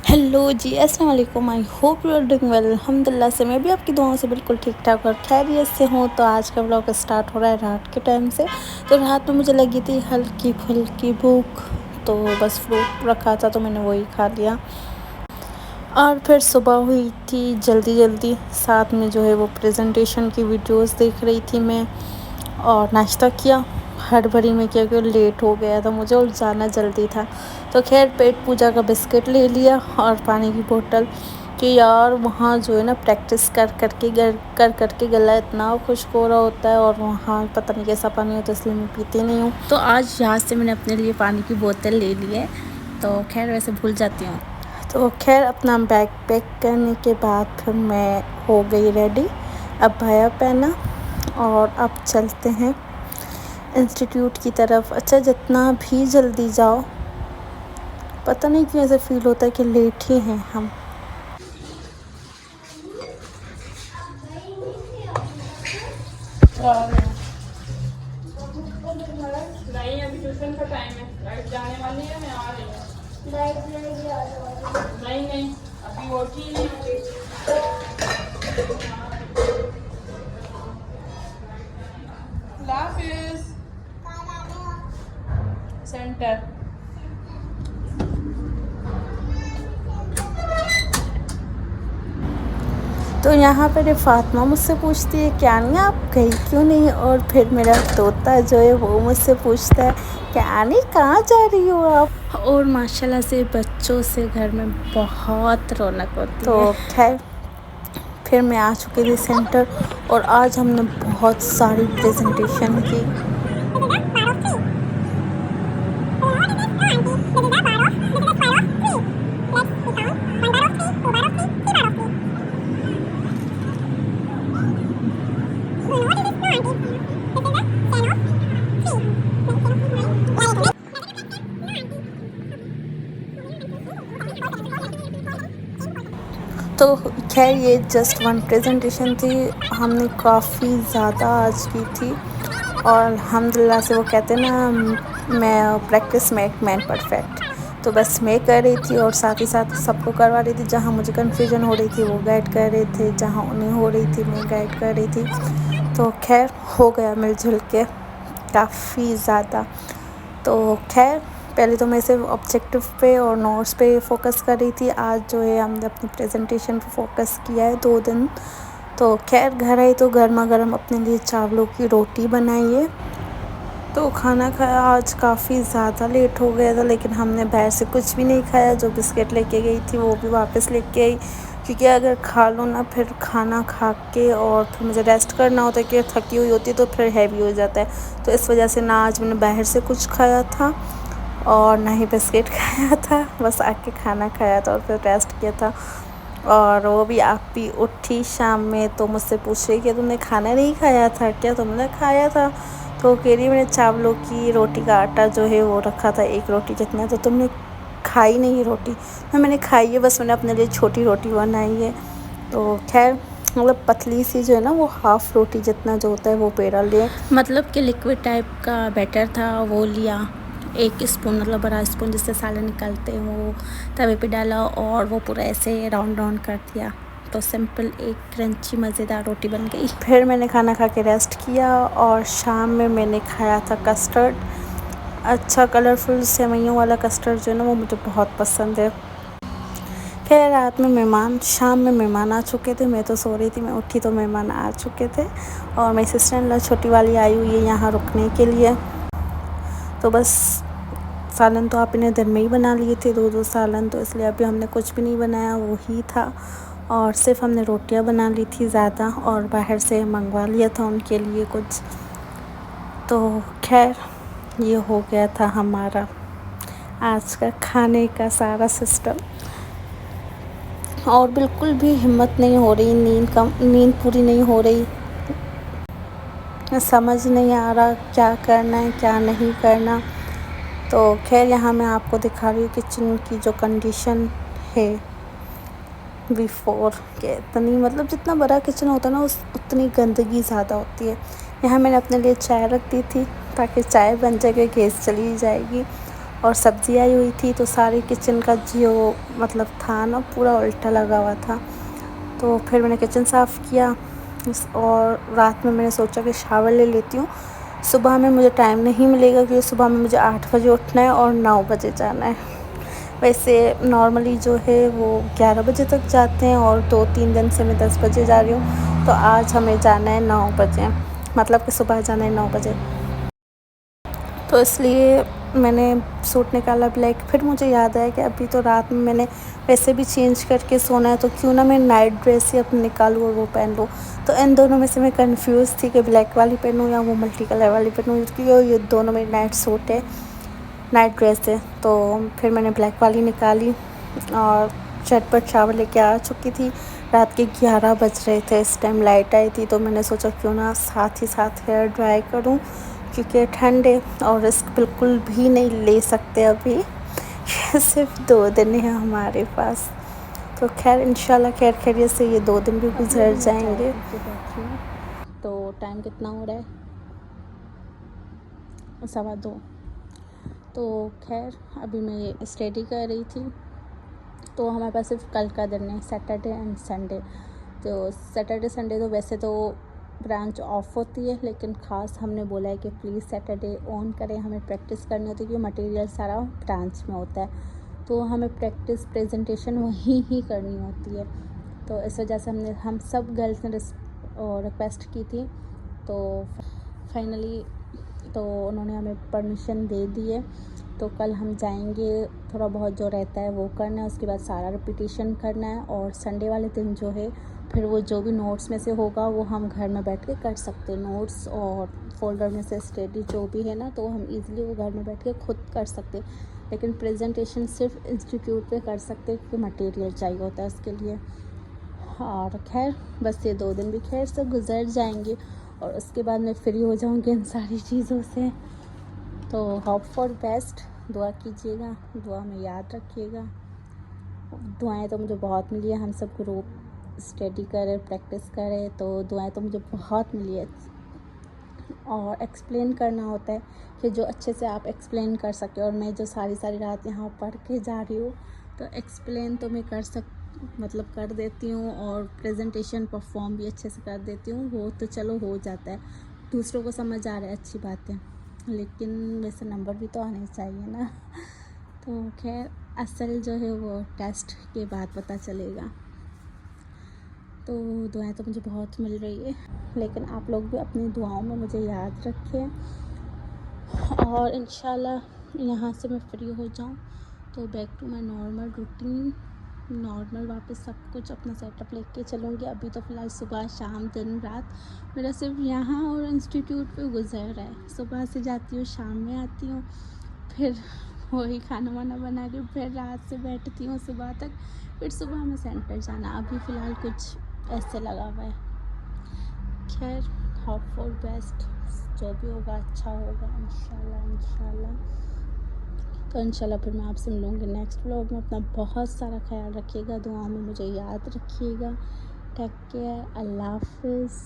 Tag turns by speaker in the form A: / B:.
A: Hello ji, अस्सलाम वालेकुम। I hope you are doing well. अल्हम्दुलिल्लाह से मैं भी आपकी दुआओं से बिल्कुल ठीक ठाक और खैरियत से हूँ। तो आज का व्लॉग स्टार्ट हो रहा है रात के टाइम से। तो रात में मुझे लगी थी हल्की फुल्की भूख, तो बस फ्रूट रखा था तो मैंने वही खा लिया। और फिर सुबह हुई थी जल्दी जल्दी, साथ में जो है वो प्रेजेंटेशन की वीडियोस देख रही थी मैं, और नाश्ता किया हड़बड़ी में, क्योंकि लेट हो गया था मुझे और जाना जल्दी था। तो खैर पेट पूजा का बिस्किट ले लिया और पानी की बोतल, कि यार वहाँ जो है ना प्रैक्टिस कर करके गला इतना खुश्क हो रहा होता है, और वहाँ पता नहीं कैसा पानी होता है, इसलिए मैं पीती नहीं हूँ। तो आज यहाँ से मैंने अपने लिए पानी की बोतल ले ली है, तो खैर वैसे भूल जाती हूँ। तो खैर अपना बैग पैक करने के बाद फिर मैं हो गई रेडी, अब भाया पहना और अब चलते हैं इंस्टीट्यूट की तरफ। अच्छा, जितना भी जल्दी जाओ पता नहीं क्यों ऐसा फील होता है कि लेट ही हैं हम। नहीं, अभी ट्यूशन का टाइम है, लाइट जाने वाली है, मैं आ रही हूँ। नहीं नहीं, अभी वो ही नहीं। लाफिज सेंटर। तो यहाँ पर फातिमा मुझसे पूछती है क्या नहीं आप गई क्यों नहीं, और फिर मेरा तोता जो है वो मुझसे पूछता है क्या नहीं कहाँ जा रही हो आप। और माशाल्लाह से बच्चों से घर में बहुत रौनक होती है। तो खैर फिर मैं आ चुकी थी सेंटर, और आज हमने बहुत सारी प्रेजेंटेशन की। तो खैर ये जस्ट वन प्रेजेंटेशन थी, हमने काफ़ी ज़्यादा आज की थी, और अल्हम्दुलिल्लाह से वो कहते हैं ना मैं प्रैक्टिस मेक मैन परफेक्ट। तो बस मैं कर रही थी और साथ ही साथ सबको करवा रही थी। जहाँ मुझे कन्फ्यूजन हो रही थी वो गाइड कर रहे थे, जहाँ उन्हें हो रही थी मैं गाइड कर रही थी। तो खैर हो गया मिलजुल के काफ़ी ज़्यादा। तो खैर पहले तो मैं सिर्फ ऑब्जेक्टिव पे और नोट्स पे फोकस कर रही थी। आज जो है हमने अपनी प्रेजेंटेशन पे फोकस किया है 2 दिन। तो खैर घर आई तो गर्मा गर्म अपने लिए चावलों की रोटी बनाई है। तो खाना खाया, आज काफ़ी ज़्यादा लेट हो गया था, लेकिन हमने बाहर से कुछ भी नहीं खाया। जो बिस्किट लेके गई थी वो भी वापस लेके आई, क्योंकि अगर खा लो ना फिर खाना खा के और फिर मुझे रेस्ट करना होता है, कि थकी हुई होती है तो फिर हैवी हो जाता है। तो इस वजह से ना आज मैंने बाहर से कुछ खाया था और ना ही बिस्किट खाया था, बस आके खाना खाया था और फिर रेस्ट किया था। और वो भी आप भी उठी शाम में तो मुझसे पूछ रही कि तुमने खाना नहीं खाया था क्या, तुमने खाया था। तो कह रही मैंने चावलों की रोटी का आटा जो है वो रखा था 1 रोटी जितना, तो तुमने खाई नहीं रोटी। तो मैंने खाई है, बस मैंने अपने लिए छोटी रोटी बनाई है। तो खैर मतलब पतली सी जो है ना वो हाफ़ रोटी जितना जो होता है वो पेड़ा लिए, मतलब कि लिक्विड टाइप का बैटर था वो लिया। 1 स्पून मतलब बड़ा स्पून जिससे सालन निकालते हैं वो तवे पे डाला और वो पूरा ऐसे राउंड राउंड कर दिया। तो सिंपल एक क्रंची मज़ेदार रोटी बन गई। फिर मैंने खाना खा के रेस्ट किया और शाम में मैंने खाया था कस्टर्ड। अच्छा कलरफुल सेवइयों वाला कस्टर्ड जो है ना वो मुझे बहुत पसंद है। खैर रात में शाम में मेहमान आ चुके थे, मैं तो सो रही थी, मैं उठी तो मेहमान आ चुके थे, और मेरी सिस्टर इन लॉ छोटी वाली आई हुई है यहाँ रुकने के लिए। तो बस सालन तो आप इन्हें दिन में ही बना लिए थे 2-2 सालन, तो इसलिए अभी हमने कुछ भी नहीं बनाया, वो ही था। और सिर्फ हमने रोटियां बना ली थी ज़्यादा, और बाहर से मंगवा लिया था उनके लिए कुछ। तो खैर ये हो गया था हमारा आज का खाने का सारा सिस्टम। और बिल्कुल भी हिम्मत नहीं हो रही, नींद पूरी नहीं हो रही, समझ नहीं आ रहा क्या करना है क्या नहीं करना। तो खैर यहाँ मैं आपको दिखा रही हूँ किचन की जो कंडीशन है बिफ़ोर के, इतनी मतलब जितना बड़ा किचन होता है ना उतनी गंदगी ज़्यादा होती है। यहाँ मैंने अपने लिए चाय रख दी थी ताकि चाय बन जाए, गैस चली जाएगी। और सब्ज़ी आई हुई थी, तो सारे किचन का जो मतलब था ना पूरा उल्टा लगा हुआ था। तो फिर मैंने किचन साफ़ किया और रात में मैंने सोचा कि शावर ले लेती हूँ। सुबह में मुझे टाइम नहीं मिलेगा क्योंकि सुबह में मुझे 8 बजे उठना है और 9 बजे जाना है। वैसे नॉर्मली जो है वो 11 बजे तक जाते हैं और 2-3 दिन से मैं 10 बजे जा रही हूँ। तो आज हमें जाना है 9 बजे, मतलब कि सुबह जाना है 9 बजे। तो इसलिए मैंने सूट निकाला ब्लैक। फिर मुझे याद आया कि अभी तो रात में मैंने वैसे भी चेंज करके सोना है, तो क्यों ना मैं नाइट ड्रेस ही अपनी निकालूँ और वो पहन लूँ। तो इन दोनों में से मैं कंफ्यूज़ थी कि ब्लैक वाली पहनूँ या वो मल्टी कलर वाली पहनूँ, क्योंकि ये दोनों मेरी नाइट सूट है, नाइट ड्रेस है। तो फिर मैंने ब्लैक वाली निकाली और झटपट शावर लेके आ चुकी थी। रात के 11 बज रहे थे, इस टाइम लाइट आई थी। तो मैंने सोचा क्यों ना साथ ही साथ हेयर ड्राई करूं, क्योंकि ठंड है और रिस्क बिल्कुल भी नहीं ले सकते अभी। सिर्फ 2 दिन है हमारे पास। तो खैर इंशाल्लाह खैर खैरियत से ये 2 दिन भी गुजर जाएंगे। तो टाइम कितना हो रहा है? 2:15। तो खैर अभी मैं स्टडी कर रही थी। तो हमारे पास सिर्फ कल का दिन है, सैटरडे एंड संडे। तो सैटरडे संडे तो वैसे तो ब्रांच ऑफ होती है, लेकिन ख़ास हमने बोला है कि प्लीज़ सैटरडे ऑन करें, हमें प्रैक्टिस करनी होती है क्योंकि मटेरियल सारा ब्रांच में होता है। तो हमें प्रैक्टिस प्रेजेंटेशन वहीं ही करनी होती है। तो इस वजह से हम सब गर्ल्स ने रिक्वेस्ट की थी। तो फाइनली तो उन्होंने हमें परमिशन दे दी है। तो कल हम जाएंगे, थोड़ा बहुत जो रहता है वो करना है, उसके बाद सारा रिपीटेशन करना है। और संडे वाले दिन जो है फिर वो जो भी नोट्स में से होगा वो हम घर में बैठ के कर सकते हैं। नोट्स और फोल्डर में से स्टडी जो भी है ना, तो हम इजीली वो घर में बैठ के खुद कर सकते हैं। लेकिन प्रेजेंटेशन सिर्फ इंस्टीट्यूट पे कर सकते हैं क्योंकि मटेरियल चाहिए होता है उसके लिए। और खैर बस ये 2 दिन भी खैर से गुजर जाएंगे और उसके बाद मैं फ्री हो जाऊंगी इन सारी चीज़ों से। तो होप फॉर बेस्ट, दुआ कीजिएगा, दुआ में याद रखिएगा। दुआएं तो मुझे बहुत मिली है, हम सब ग्रुप स्टडी करें, प्रैक्टिस करें, तो दुआएं तो मुझे बहुत मिली है। और एक्सप्लेन करना होता है कि जो अच्छे से आप एक्सप्लेन कर सके। और मैं जो सारी रात यहाँ पढ़ के जा रही हूँ, तो एक्सप्लेन तो मैं कर देती हूँ और प्रेजेंटेशन परफॉर्म भी अच्छे से कर देती हूँ। वो तो चलो हो जाता है, दूसरों को समझ आ रहा है, अच्छी बात है, लेकिन वैसे नंबर भी तो आने चाहिए ना। तो खैर असल जो है वो टेस्ट के बाद पता चलेगा। तो दुआएं तो मुझे बहुत मिल रही है, लेकिन आप लोग भी अपनी दुआओं में मुझे याद रखें। और इंशाल्लाह यहाँ से मैं फ्री हो जाऊँ तो back to my normal routine, normal वापस सब कुछ अपना सेटअप लेके चलूँगी। अभी तो फ़िलहाल सुबह शाम दिन रात मेरा सिर्फ यहाँ और इंस्टीट्यूट पे गुजर रहा है। सुबह से जाती हूँ, शाम में आती हूँ, फिर वही खाना वाना बना के फिर रात से बैठती हूँ सुबह तक, फिर सुबह में सेंटर जाना। अभी फ़िलहाल कुछ ऐसे लगा हुआ है। खैर होप फॉर बेस्ट, जो भी होगा अच्छा होगा इंशाल्लाह। तो इंशाल्लाह फिर मैं आपसे मिलूँगी नेक्स्ट व्लॉग में। अपना बहुत सारा ख्याल रखिएगा, दुआ में मुझे याद रखिएगा। टेक केयर, अल्लाह हाफिज़।